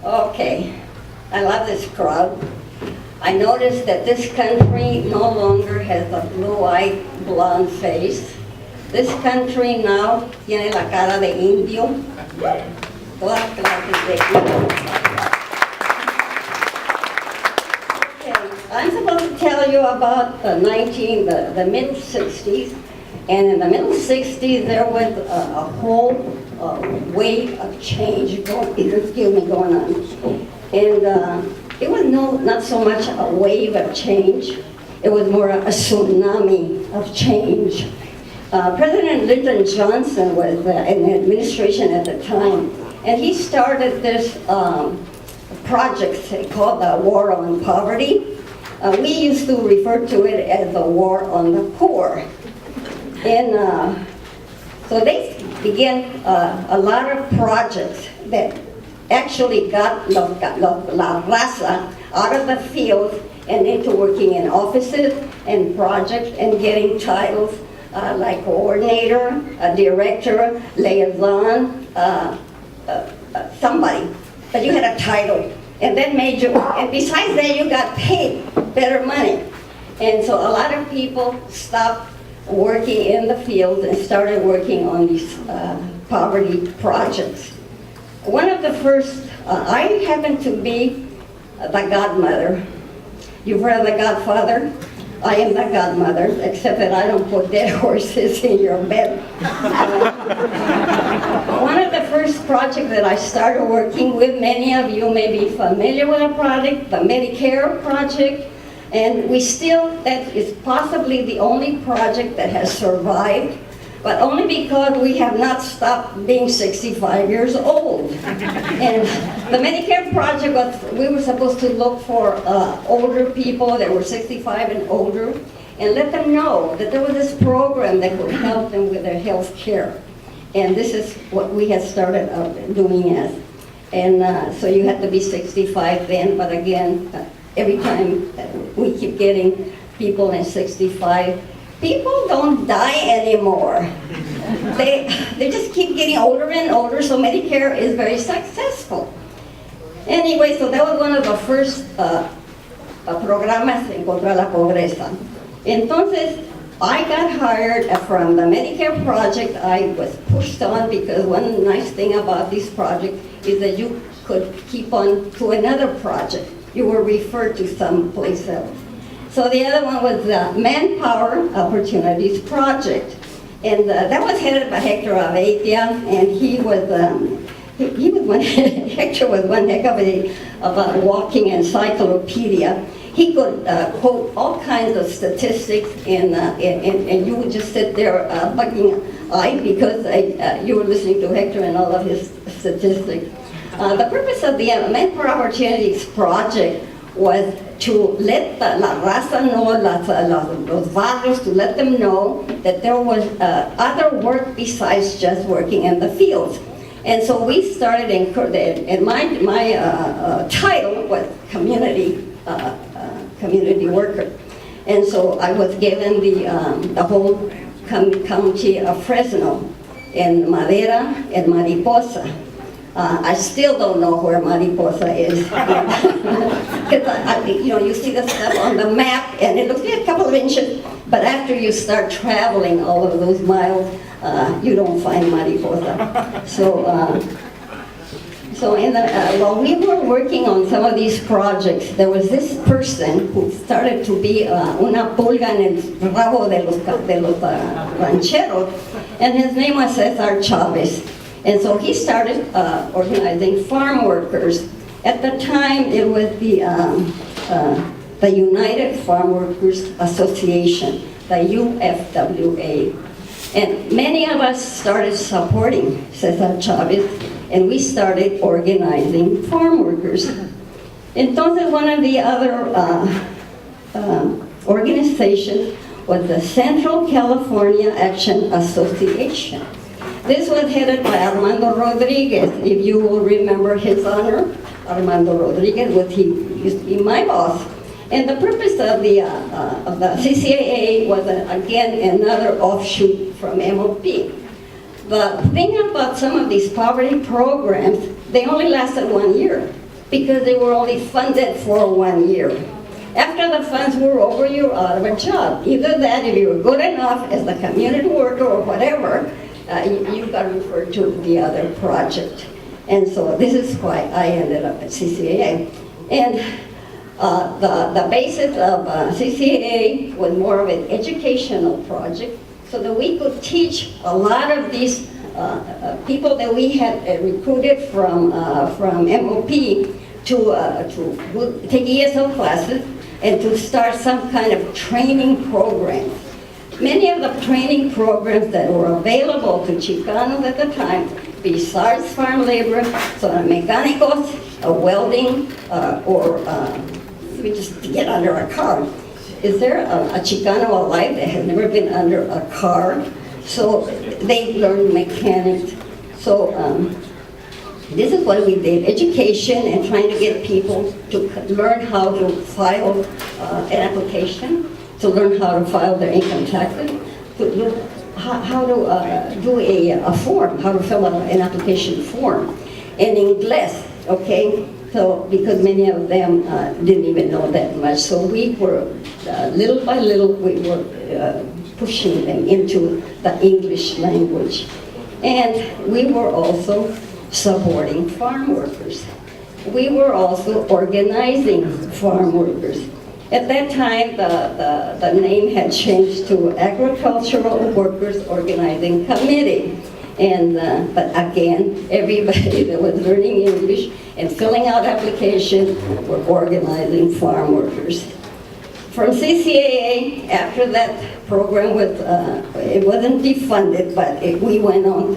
Okay, I love this crowd. I noticed that this country no longer has a blue-eyed, blonde face. This country now tiene la cara de indio. Todas clases de indio. Okay, I'm supposed to tell you about the mid-60s. And in the middle 60s, there was a whole wave of change going on. And it was not so much a wave of change, it was more a tsunami of change. President Lyndon Johnson was in the administration at the time, and he started this project called the War on Poverty. We used to refer to it as the War on the Poor. And so they began a lot of projects that actually got la raza out of the field and into working in offices and projects and getting titles like coordinator, director, liaison, somebody. But you had a title. And then and besides that, you got paid better money. And so a lot of people stopped working in the field and started working on these poverty projects. One of the first, I happened to be the godmother. You've heard of the Godfather? I am the godmother, except that I don't put dead horses in your bed. One of the first projects that I started working with, many of you may be familiar with the project, the Medicare project. And that is possibly the only project that has survived, but only because we have not stopped being 65 years old. And the Medicare project we were supposed to look for older people that were 65 and older and let them know that there was this program that would help them with their health care. And this is what we had started doing as. And so you had to be 65 then, but again, every time we keep getting people in 65, people don't die anymore. They just keep getting older and older, so Medicare is very successful. Anyway, so that was one of the first programas en contra la pobreza. Entonces, I got hired from the Medicare project. I was pushed on because one nice thing about this project is that you could keep on to another project. You were referred to someplace else. So the other one was the Manpower Opportunities Project. And that was headed by Hector Aveitia, and he was one, Hector was one heck of a walking encyclopedia. He could quote all kinds of statistics, and you would just sit there bugging eyed because you were listening to Hector and all of his statistics. The purpose of the Manpower Opportunities Project was to let la raza know, los barrios, to let them know that there was other work besides just working in the fields. And so we started, and my title was community worker. And so I was given the whole county of Fresno, and Madera, and Mariposa. I still don't know where Mariposa is. Because you see the stuff on the map, and it looks like a couple of inches, but after you start traveling all of those miles, you don't find Mariposa. So while we were working on some of these projects, there was this person who started to be una pulga en el rabo de los rancheros, and his name was Cesar Chavez. And so he started organizing farm workers. At the time, it was the United Farm Workers Association, the UFWA. And many of us started supporting Cesar Chavez, and we started organizing farm workers. Entonces, one of the other organizations was the Central California Action Association. This was headed by Armando Rodriguez. If you will remember his honor, Armando Rodriguez used to be my boss. And the purpose of the CCAA was, again, another offshoot from MOP. The thing about some of these poverty programs, they only lasted 1 year. because they were only funded for 1 year. After the funds were over, you're out of a job. Either that, if you were good enough as a community worker or whatever, you got referred to the other project. And so this is why I ended up at CCAA. And the basis of CCAA was more of an educational project, so that we could teach a lot of these people that we had recruited from MOP to take ESL classes and to start some kind of training program. Many of the training programs that were available to Chicanos at the time, besides farm labor, so mechanicals, welding, or just to get under a car. Is there a Chicano alive that has never been under a car? So they learned mechanics. So this is what we did, education and trying to get people to learn how to file an application, to learn how to file their income taxes, to learn how to do a form, how to fill out an application form in English, okay? So, because many of them didn't even know that much. So we were, little by little, we were pushing them into the English language. And we were also supporting farm workers. We were also organizing farm workers. At that time, the name had changed to Agricultural Workers Organizing Committee. And, but again, everybody that was learning English and filling out applications were organizing farm workers. From CCAA, after that program was, it wasn't defunded, but I went on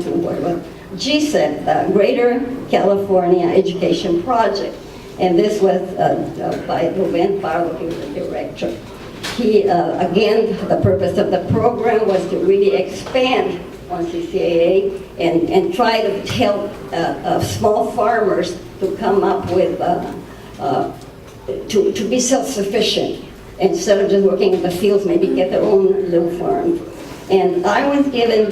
to what was GSEP, the Greater California Education Project. And this was by Ruben Pardo, he was the director. He, again, the purpose of the program was to really expand on CCAA and try to help small farmers to come up with, to be self-sufficient instead of just working in the fields, maybe get their own little farm. And I was given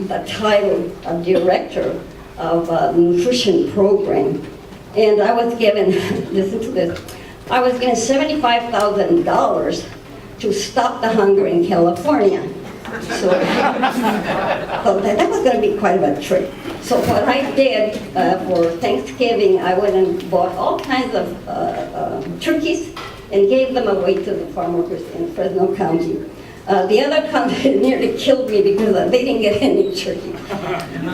the title of director of a nutrition program. And I was given, listen to this, I was given $75,000 to stop the hunger in California. So that was going to be quite a trip. So what I did for Thanksgiving, I went and bought all kinds of turkeys and gave them away to the farm workers in Fresno County. The other county nearly killed me because they didn't get any turkey.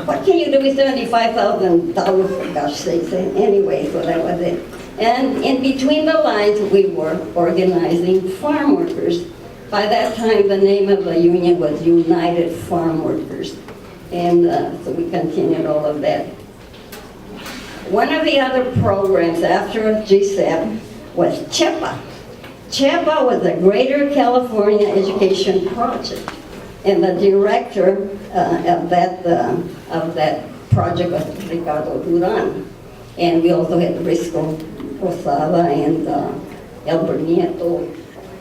What can you do with $75,000, for gosh sakes? Anyway, so that was it. And in between the lines, we were organizing farm workers. By that time, the name of the union was United Farm Workers. And so we continued all of that. One of the other programs after GSEP was CHEPA. CHEPA was the Greater California Education Project. And the director of that project was Ricardo Duran. And we also had Risco Rosada and Albert Nieto,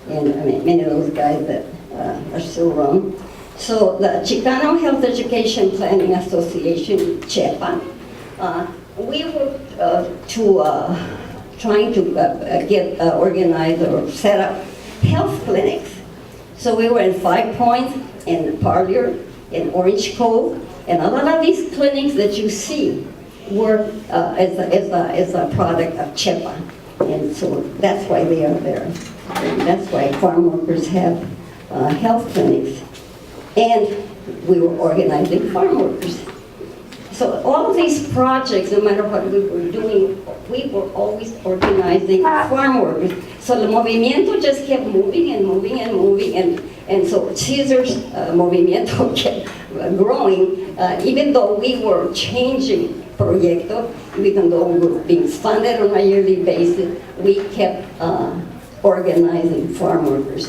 and many of those guys that are still around. So the Chicano Health Education Planning Association, CHEPA, we were trying to get organized or set up health clinics. So we were in 5 Points, in Parlier, in Orange Cove, and a lot of these clinics that you see were as a product of CHEPA. And so that's why they are there. And that's why farm workers have health clinics. And we were organizing farm workers. So all of these projects, no matter what we were doing, we were always organizing farm workers. So the movimiento just kept moving and moving and moving, and so Caesar's movimiento kept growing, even though we were changing proyecto, even though we were being funded on a yearly basis, we kept organizing farm workers.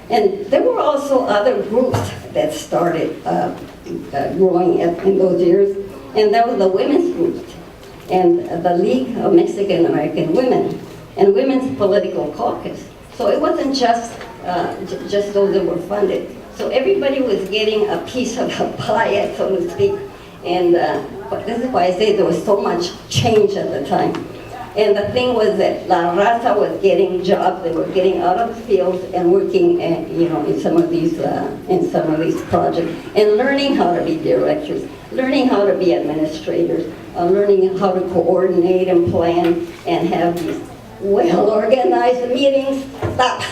And there were also other groups that started growing in those years, and that was the women's group, and the League of Mexican American Women, and Women's Political Caucus. So it wasn't just those that were funded. So everybody was getting a piece of the pie, so to speak, and but this is why I say there was so much change at the time. And the thing was that La Raza was getting jobs. They were getting out of the fields and working, in some of these projects, and learning how to be directors, learning how to be administrators, learning how to coordinate and plan and have these well-organized meetings. Stop.